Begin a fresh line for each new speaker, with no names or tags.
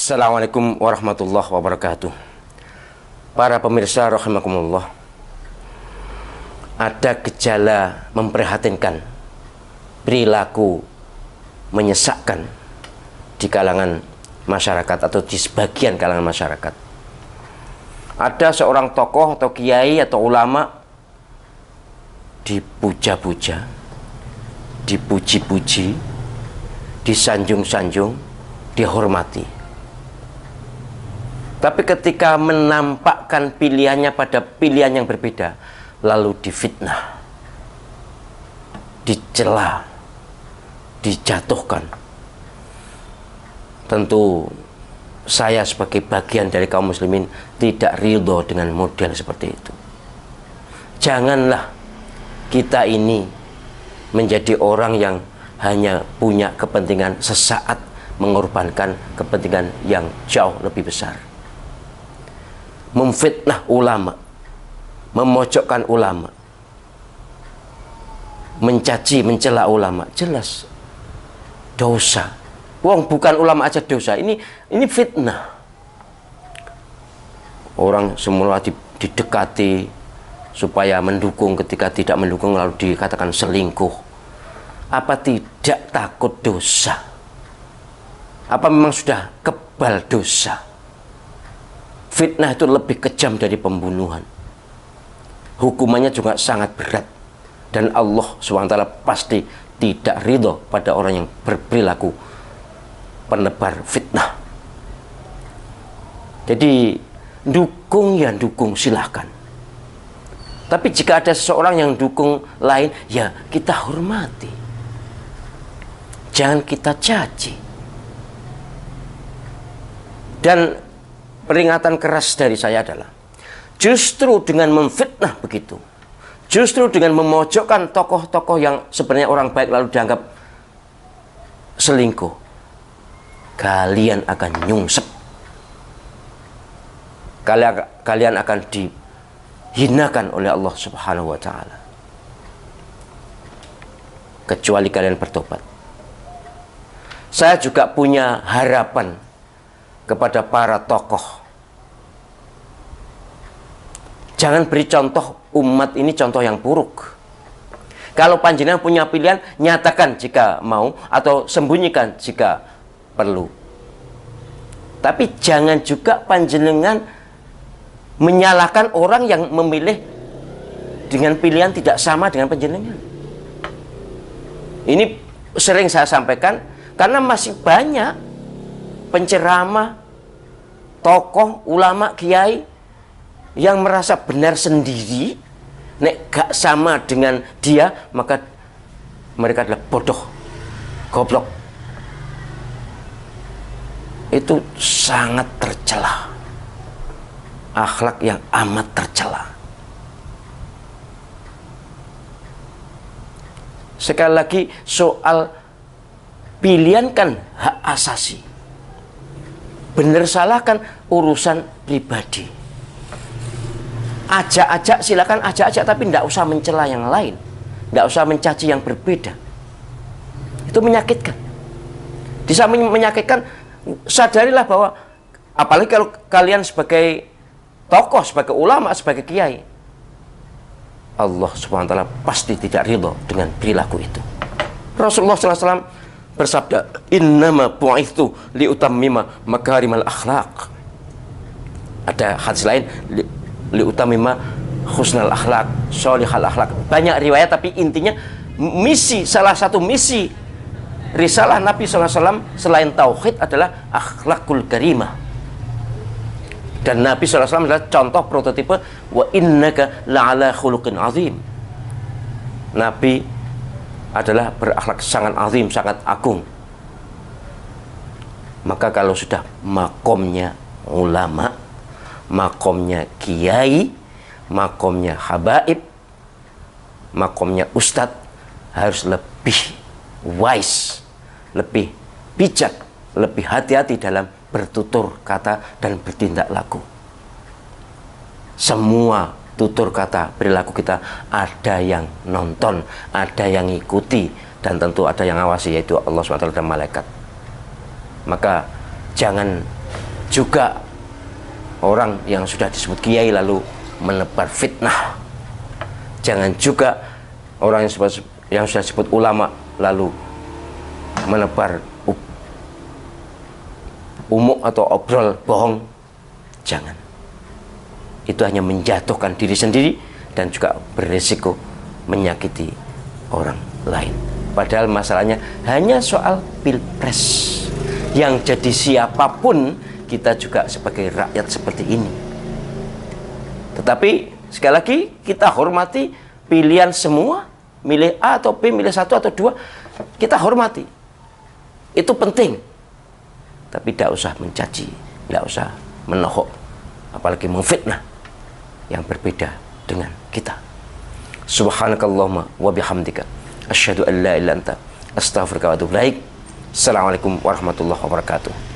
Assalamualaikum warahmatullahi wabarakatuh. Para pemirsa rahimakumullah, ada gejala memprihatinkan, perilaku menyesakkan di kalangan masyarakat atau di sebagian kalangan masyarakat. Ada seorang tokoh atau kiai atau ulama dipuja-puja, dipuji-puji, disanjung-sanjung, dihormati. Tapi ketika menampakkan pilihannya pada pilihan yang berbeda, lalu difitnah, dicela, dijatuhkan. Tentu saya sebagai bagian dari kaum muslimin tidak ridho dengan model seperti itu. Janganlah kita ini menjadi orang yang hanya punya kepentingan sesaat, mengorbankan kepentingan yang jauh lebih besar. Memfitnah ulama, memojokkan ulama, mencaci, mencela ulama, jelas dosa. Wong bukan ulama aja dosa, ini fitnah. Orang semula didekati supaya mendukung, ketika tidak mendukung lalu dikatakan selingkuh. Apa tidak takut dosa? Apa memang sudah kebal dosa? Fitnah itu lebih kejam dari pembunuhan. Hukumannya juga sangat berat. Dan Allah SWT pasti tidak ridho pada orang yang berperilaku penebar fitnah. Jadi dukung ya dukung, silahkan. Tapi jika ada seseorang yang dukung lain, ya kita hormati. Jangan kita caci. Dan peringatan keras dari saya adalah, justru dengan memfitnah begitu, justru dengan memojokkan tokoh-tokoh yang sebenarnya orang baik lalu dianggap selingkuh, kalian akan nyungsep. Kalian akan dihinakan oleh Allah Subhanahu wa Ta'ala, kecuali kalian bertobat. Saya juga punya harapan kepada para tokoh. Jangan beri contoh umat ini contoh yang buruk. Kalau panjenengan punya pilihan, nyatakan jika mau atau sembunyikan jika perlu. Tapi jangan juga panjenengan menyalahkan orang yang memilih dengan pilihan tidak sama dengan panjenengan. Ini sering saya sampaikan karena masih banyak penceramah, tokoh, ulama, kiai yang merasa benar sendiri. Nek gak sama dengan dia, maka mereka adalah bodoh, goblok. Itu sangat tercela, akhlak yang amat tercela. Sekali lagi, soal pilihan kan hak asasi. Benar salah kan urusan pribadi. Ajak-ajak, silakan ajak-ajak, tapi tidak usah mencela yang lain, tidak usah mencaci yang berbeda. Itu menyakitkan. Di samping menyakitkan, sadarilah bahwa apalagi kalau kalian sebagai tokoh, sebagai ulama, sebagai kiai, Allah SWT pasti tidak ridho dengan perilaku itu. Rasulullah SAW bersabda, innama bu'ithu liutammima makarimal akhlaq. Ada hadis lain, liutammima husnal akhlaq, sholihal akhlaq. Banyak riwayat, tapi intinya misi, salah satu misi risalah Nabi SAW selain tauhid adalah akhlakul karimah. Dan Nabi SAW adalah contoh prototipe, wa innaka la'ala khuluqin azim. Nabi adalah berakhlak sangat azim, sangat agung. Maka kalau sudah makomnya ulama, makomnya kiai, makomnya habaib, makomnya ustadz, harus lebih wise, lebih bijak, lebih hati-hati dalam bertutur kata dan bertindak laku. Semua tutur kata, perilaku kita ada yang nonton, ada yang ngikuti, dan tentu ada yang ngawasi, yaitu Allah SWT dan malaikat. Maka jangan juga orang yang sudah disebut kiai lalu menebar fitnah. Jangan juga orang yang sudah disebut ulama lalu menebar umuk atau obrol bohong. Jangan. Itu hanya menjatuhkan diri sendiri dan juga berisiko menyakiti orang lain. Padahal masalahnya hanya soal pilpres. Yang jadi siapapun, kita juga sebagai rakyat seperti ini. Tetapi sekali lagi kita hormati pilihan semua, milih A atau B, milih 1 atau 2, kita hormati. Itu penting. Tapi tidak usah mencaci, tidak usah menohok, apalagi memfitnah yang berbeda dengan kita. Subhanakallahumma wa bihamdika asyhadu an la ilaha illa anta astaghfiruka wa atubu ilaik. Assalamualaikum warahmatullahi wabarakatuh.